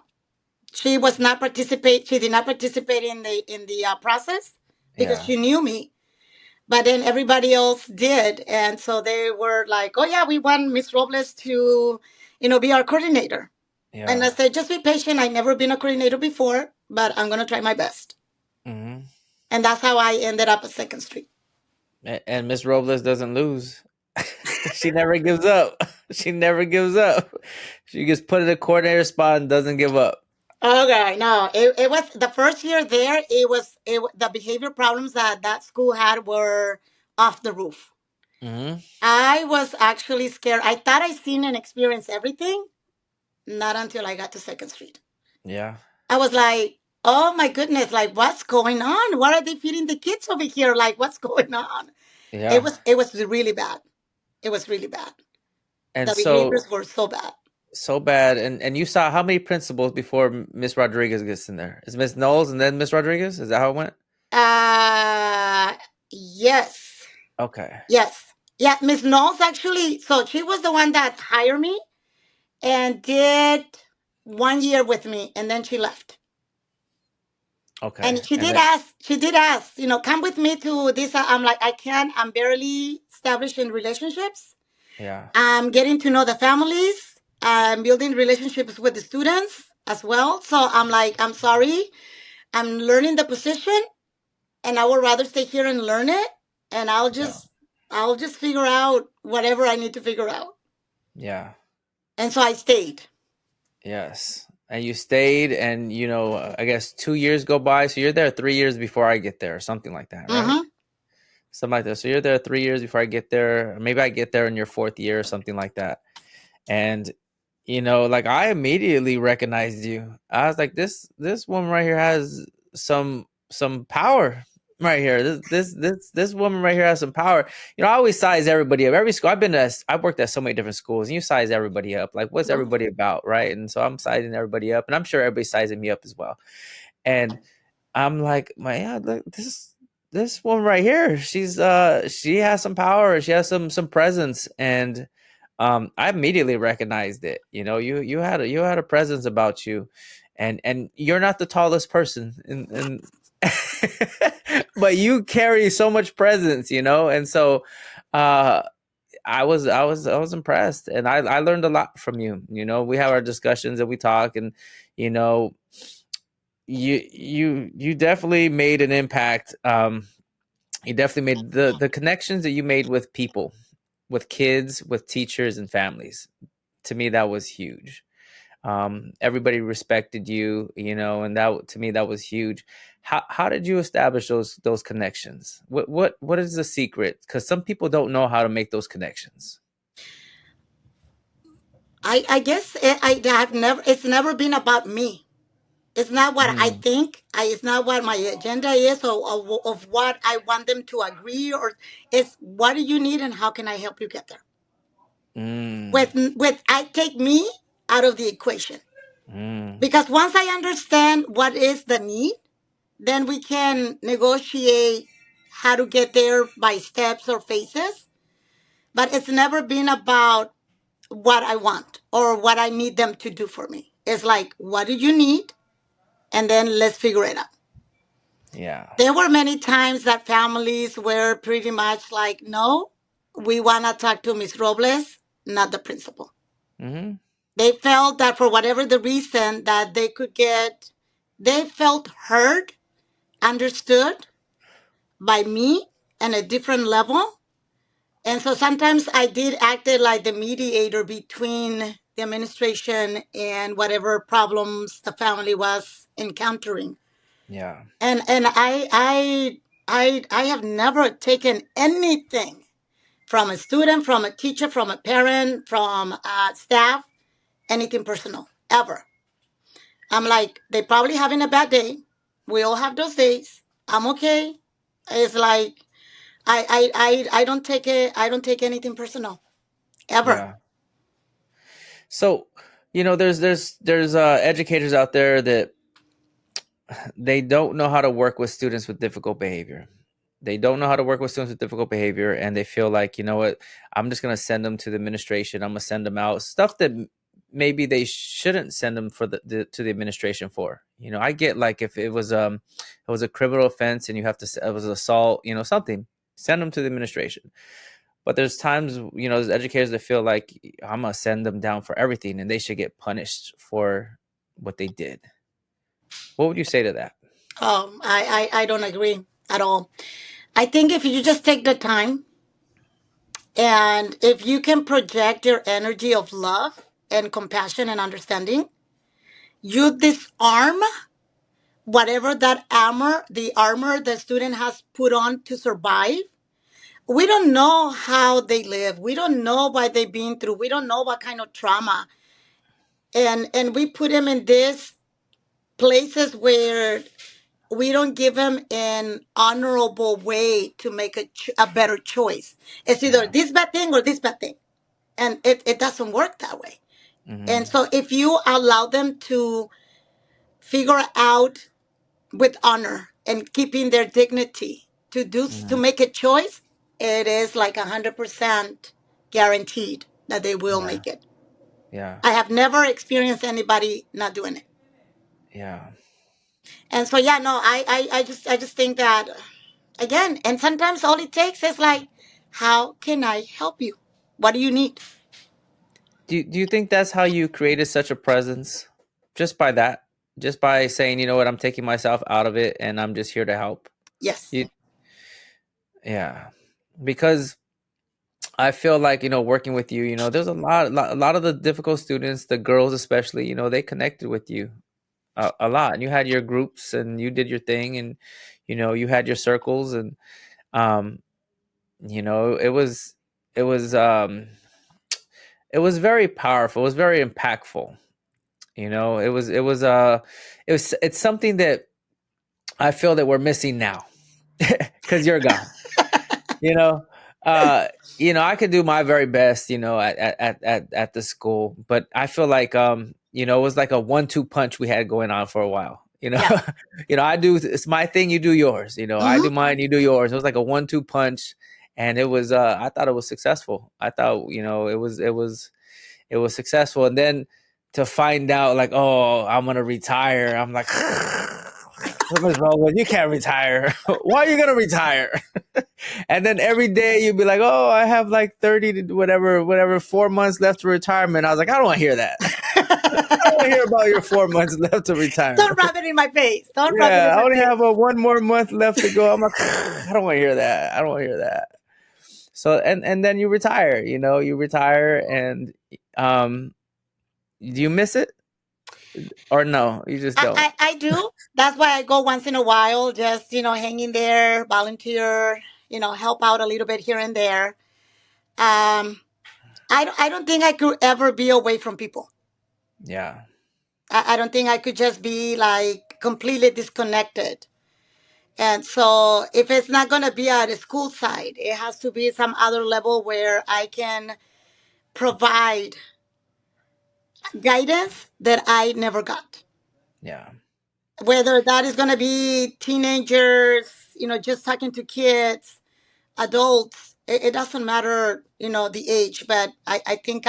She was not participate. She did not participate in the process because Yeah. she knew me. But then everybody else did, and so they were like, "Oh yeah, we want Miss Robles to, be our coordinator." And Yeah. I said, just be patient. I've never been a coordinator before, but I'm going to try my best. Hmm. And that's how I ended up at Second Street. And Miss Robles doesn't lose. She never gives up. She never gives up. She gets put in a coordinator spot and doesn't give up. Okay, no, it was the first year there. The behavior problems that school had were off the roof. Hmm. I was actually scared. I thought I seen and experienced everything, not until I got to Second Street. Yeah. I was like, oh my goodness, like what's going on? Why are they feeding the kids over here? Like what's going on? It Yeah. was it was really bad. It was really bad. And The so behaviors were so bad. so bad. And you saw how many principals before Miss Rodriguez gets in there? It's Miss Knowles and then Miss Rodriguez? Is that how it went? Uh yes. Okay. Yes. Yeah, Miss Knowles actually, so she was the one that hired me and did 1 year with me and then she left. Okay. And she And did then ask, come with me to this. I'm like, I can't, I'm barely established in relationships. yeah. I'm getting to know the families. I'm building relationships with the students as well. So I'm like, I'm sorry. I'm learning the position and I would rather stay here and learn it. And Yeah. I'll just figure out whatever I need to figure out. Yeah. And so I stayed. Yes. And you stayed and I guess 2 years go by. So you're there 3 years before I get there or something like that, right? Mm-hmm. Something like that. So you're there 3 years before I get there. Or maybe I get there in your fourth year or something like that. And like I immediately recognized you. I was like, this woman right here has some power right here. This woman right here has some power. I always size everybody up. Every school I've worked at so many different schools, and you size everybody up. Like, what's Mhm. everybody about, right? And so I'm sizing everybody up, and I'm sure everybody's sizing me up as well. And I'm like, man, look, this woman right here, she has some power, she has some presence, and I immediately recognized it. You had a presence about you, and you're not the tallest person in but you carry so much presence, and so uh I was impressed, and I learned a lot from you. We have our discussions and we talk, and you know you definitely made an impact. You definitely made the connections that you made with people, with kids, with teachers and families. To me, that was huge. Everybody respected you, and that, to me, that was huge. How did you establish those connections? What is the secret? Because some people don't know how to make those connections. I guess I've never. It's never been about me. It's not what I Mm, think. It's not what my agenda is, or of what I want them to agree. Or it's what do you need, and how can I help you get there? mm, With I take me out of the equation, mm, because once I understand what is the need, then we can negotiate how to get there by steps or phases. But it's never been about what I want or what I need them to do for me. It's like, what do you need? And then let's figure it out. yeah. There were many times that families were pretty much like, no, we want to talk to Miss Robles, not the principal. Hmm. They felt that for whatever the reason that they felt heard, understood by me on a different level. And so sometimes I did act like the mediator between the administration and whatever problems the family was encountering. Yeah. And I have never taken anything from a student, from a teacher, from a parent, from staff, anything personal ever. I'm like, they probably having a bad day. We all have those days. I'm okay. It's like I don't take it. I don't take anything personal ever. Yeah. So, there's educators out there that they don't know how to work with students with difficult behavior. They don't know how to work with students with difficult behavior, and they feel like, what, I'm just going to send them to the administration. I'm going to send them out stuff that maybe they shouldn't send them to the administration for. I get, like, if it was a criminal offense and you have to it was assault, something, send them to the administration. But there's times, there's educators that feel like I'm going to send them down for everything and they should get punished for what they did. What would you say to that? I don't agree at all. I think if you just take the time and if you can project your energy of love and compassion and understanding, you disarm whatever that armor the student has put on to survive. We don't know how they live. We don't know what they've been through. We don't know what kind of trauma. And we put them in these places where we don't give them an honorable way to make a better choice. It's either Yeah. this bad thing or this bad thing. And it doesn't work that way. And Hmm. so if you allow them to figure out with honor and keeping their dignity to Hmm. make a choice, it is like 100% guaranteed that they will Yeah. make it. Yeah. I have never experienced anybody not doing it. Yeah. And so yeah, no, I just think that again, and sometimes all it takes is like, how can I help you? What do you need? Do you think that's how you created such a presence? Just by that? Just by saying, you know what, I'm taking myself out of it and I'm just here to help? Yes. You Yeah. Because I feel like, working with you, there's a lot of the difficult students, the girls especially, they connected with you a lot. And you had your groups and you did your thing, and you had your circles, and um it was it was very powerful. It was very impactful. It's something that I feel that we're missing now because you're gone. you know uh I could do my very best, at the school, but I feel like, it was like a 1-2 punch we had going on for a while. Yeah. I do, it's my thing, you do yours. I Hmm. do mine, you do yours. It was like a 1-2 punch, and it was, I thought it was successful. I thought, it was successful. And then to find out, like, oh, I'm gonna retire, I'm like, what is wrong with you? Can't retire. Why are you gonna retire? And then every day you'd be like, oh, I have like 30 to whatever 4 months left to retirement. I was like, I don't want to hear that. I don't want to hear about your 4 months left to Don't retirement. rub it in my face. Don't rub it Yeah, in I my only face. have one more month left to go. I'm like, I don't want to hear that. I don't want to hear that. So, and then you retire. You retire, and do you miss it, or no? You just don't. I do. That's why I go once in a while, just, hang in there, volunteer, help out a little bit here and there. I don't think I could ever be away from people. Yeah, I don't think I could just be like completely disconnected. And so if it's not going to be at a school side, it has to be some other level where I can provide guidance that I never got. yeah, Whether that is going to be teenagers, just talking to kids, adults, it doesn't matter, the age, but I think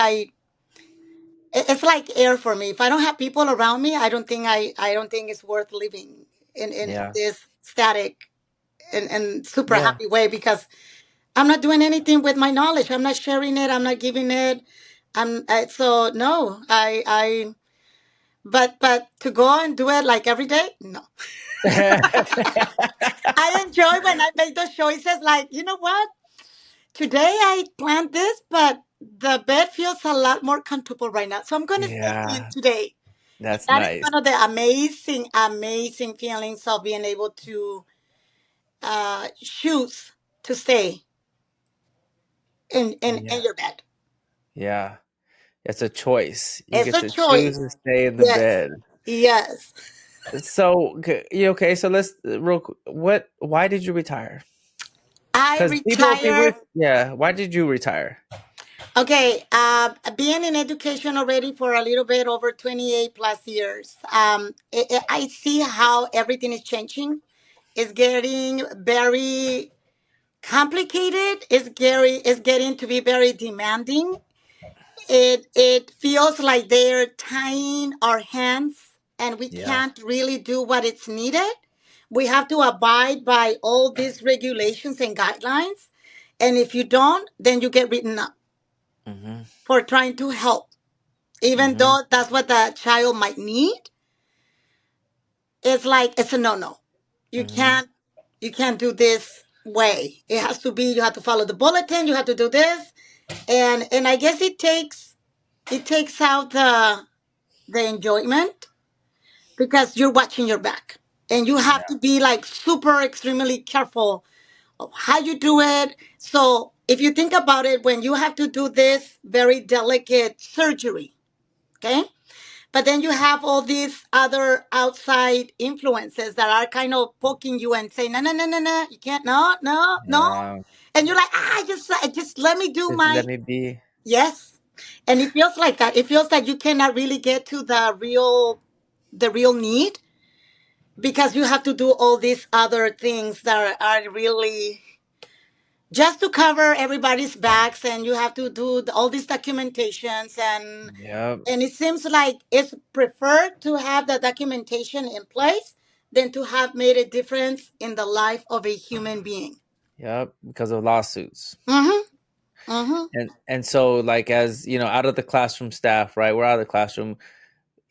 it's like air for me. If I don't have people around me, I don't think it's worth living in yeah, this static and super yeah. happy way, because I'm not doing anything with my knowledge. I'm not sharing it. I'm not giving it. So no, but to go and do it like every day, no. I enjoy when I make those choices. Like, you know what? Today I planned this, but the bed feels a lot more comfortable right now. So I'm going to stay in Yeah, today. And that's that is nice. one of the amazing, amazing feelings of being able to choose to stay in Yeah, your bed. yeah. It's a choice. You It's get a to choose choice. to stay in the Yes. bed. Yes. So, okay, so let's, why did you retire? I Because retired. yeah, why did you retire? Okay. Being in education already for a little bit over 28 plus years, I see how everything is changing. It's getting very complicated. It's getting to be very demanding. It feels like they're tying our hands, and we Yeah. can't really do what it's needed. We have to abide by all these regulations and guidelines, and if you don't, then you get written up Mhm. for trying to help, even Mhm. though that's what the child might need. It's like it's a no-no. You Mhm. can't you can't do this way. It has to be, you have to follow the bulletin, you have to do this. And I guess it takes out the enjoyment, because you're watching your back, and you have to be like super extremely careful of how you do it. So if you think about it, when you have to do this very delicate surgery, okay, but then you have all these other outside influences that are kind of poking you and saying, no, no, no, no, no, you can't, no, no, no. Yeah. And you're like, just let me do Just my, let me be. yes. And it feels like that. It feels like you cannot really get to the real need, because you have to do all these other things that are really just to cover everybody's backs, and you have to do all these documentations, Yep. and it seems like it's preferred to have the documentation in place than to have made a difference in the life of a human being. Yep. Because of lawsuits. Mm-hmm. Mm-hmm. And so, like, as out of the classroom staff, right? We're out of the classroom.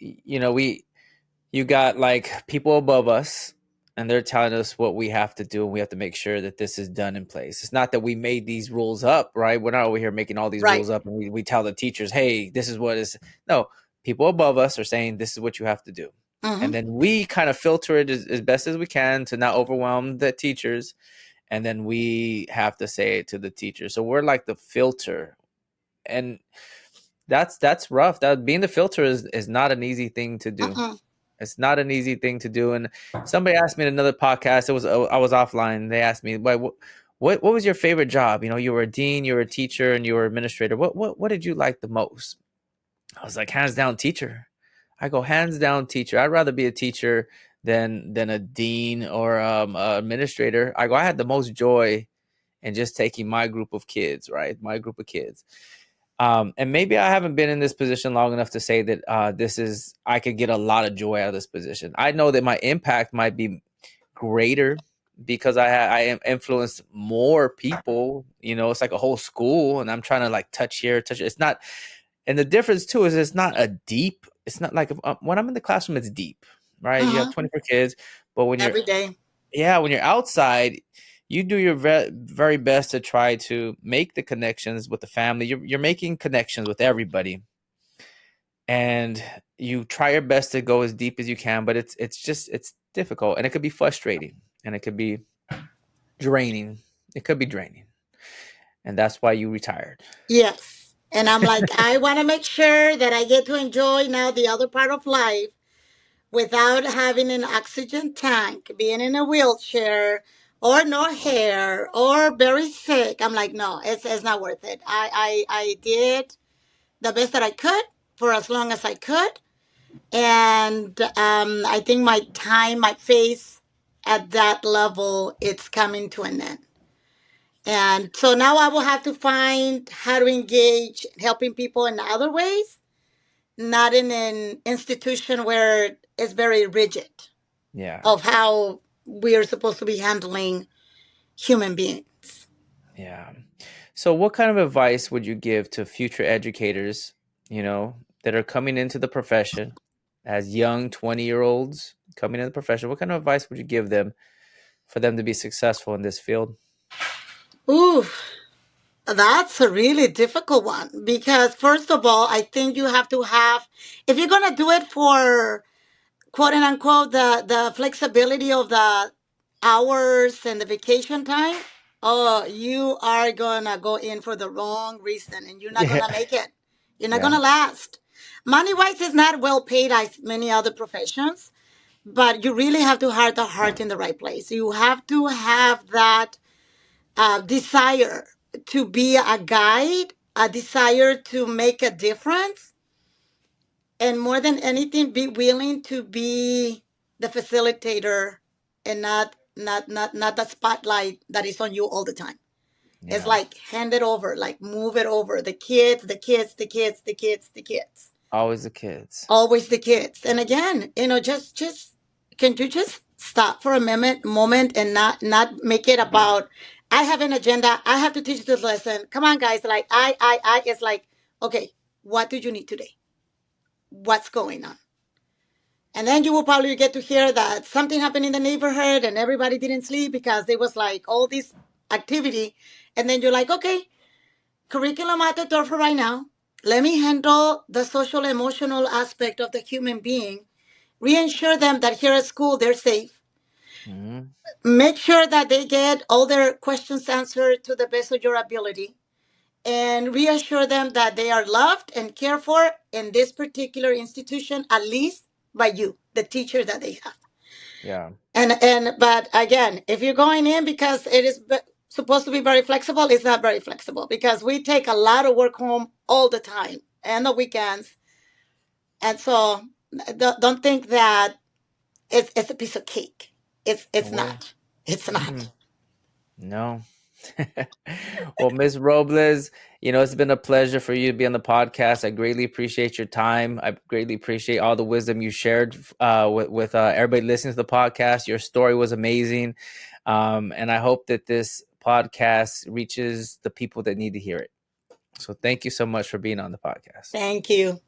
We you got like people above us, and they're telling us what we have to do, and we have to make sure that this is done in place. It's not that we made these rules up, right? We're not over here making all these Right. rules up, and we tell the teachers, hey, this is what is. No, people above us are saying this is what you have to do, Mm-hmm. and then we kind of filter it as best as we can to not overwhelm the teachers, and then we have to say it to the teachers. So we're like the filter. And that's rough. That being the filter is not an easy thing to do. Uh-uh. It's not an easy thing to do. And somebody asked me in another podcast. It was I was offline. They asked me, what was your favorite job? You know, you were a dean, you were a teacher, and you were administrator. What did you like the most? I was like, hands down, teacher. I go hands down, teacher. I'd rather be a teacher than a dean or administrator. I go, I had the most joy in just taking my group of kids, right? My group of kids. And maybe I haven't been in this position long enough to say that I could get a lot of joy out of this position. I know that my impact might be greater because I am influenced more people. You know, it's like a whole school, and I'm trying to like touch here, touch. It's not, and the difference too is it's not a deep. It's not like when I'm in the classroom, it's deep, right? You have Uh-huh. 24 kids, but when you're Every day. when you're outside, you do your very best to try to make the connections with the family. You're making connections with everybody, and you try your best to go as deep as you can. But it's difficult, and it could be frustrating, and it could be draining. It could be draining, and that's why you retired. Yes. And I'm like, I want to make sure that I get to enjoy now the other part of life without having an oxygen tank, being in a wheelchair, or no hair, or very sick. I'm like, no, it's not worth it. I did the best that I could for as long as I could. And I think my time, my phase at that level, it's coming to an end. And so now I will have to find how to engage helping people in other ways, not in an institution where it's very rigid Yeah, of how we are supposed to be handling human beings. yeah. So, what kind of advice would you give to future educators, that are coming into the profession as young 20-year-olds coming into the profession? What kind of advice would you give them for them to be successful in this field? Ooh, that's a really difficult one because, first of all, I think you have to have, if you're going to do it for quote and unquote the flexibility of the hours and the vacation time, oh, you are gonna go in for the wrong reason and you're not Yeah, gonna make it. You're not yeah, gonna last. Money wise is not well paid as many other professions, but you really have to have the heart in the right place. You have to have that desire to be a guide, a desire to make a difference, and more than anything be willing to be the facilitator and not the spotlight that is on you all the time. It's yeah. like hand it over, like move it over, the kids, the kids, the kids, the kids, the kids, Always the kids. always the kids. And again, just can you just stop for a moment and not make it about I have an agenda, I have to teach this lesson, come on guys, like I it's like, okay, what do you need today, what's going on? And then you will probably get to hear that something happened in the neighborhood and everybody didn't sleep because there was like all this activity. And then you're like, okay, curriculum at the door for right now. Let me handle the social emotional aspect of the human being. Reassure them that here at school they're safe. Hmm. Make sure that they get all their questions answered to the best of your ability. And reassure them that they are loved and cared for in this particular institution, at least by you, the teacher that they have. Yeah, And but again, if you're going in because it is supposed to be very flexible, it's not very flexible because we take a lot of work home all the time and the weekends. And so don't think that it's a piece of cake. It's away. not. It's not. Mm-mm. No. Well, Ms. Robles, it's been a pleasure for you to be on the podcast. I greatly appreciate your time. I greatly appreciate all the wisdom you shared with everybody listening to the podcast. Your story was amazing. And I hope that this podcast reaches the people that need to hear it. So thank you so much for being on the podcast. Thank you.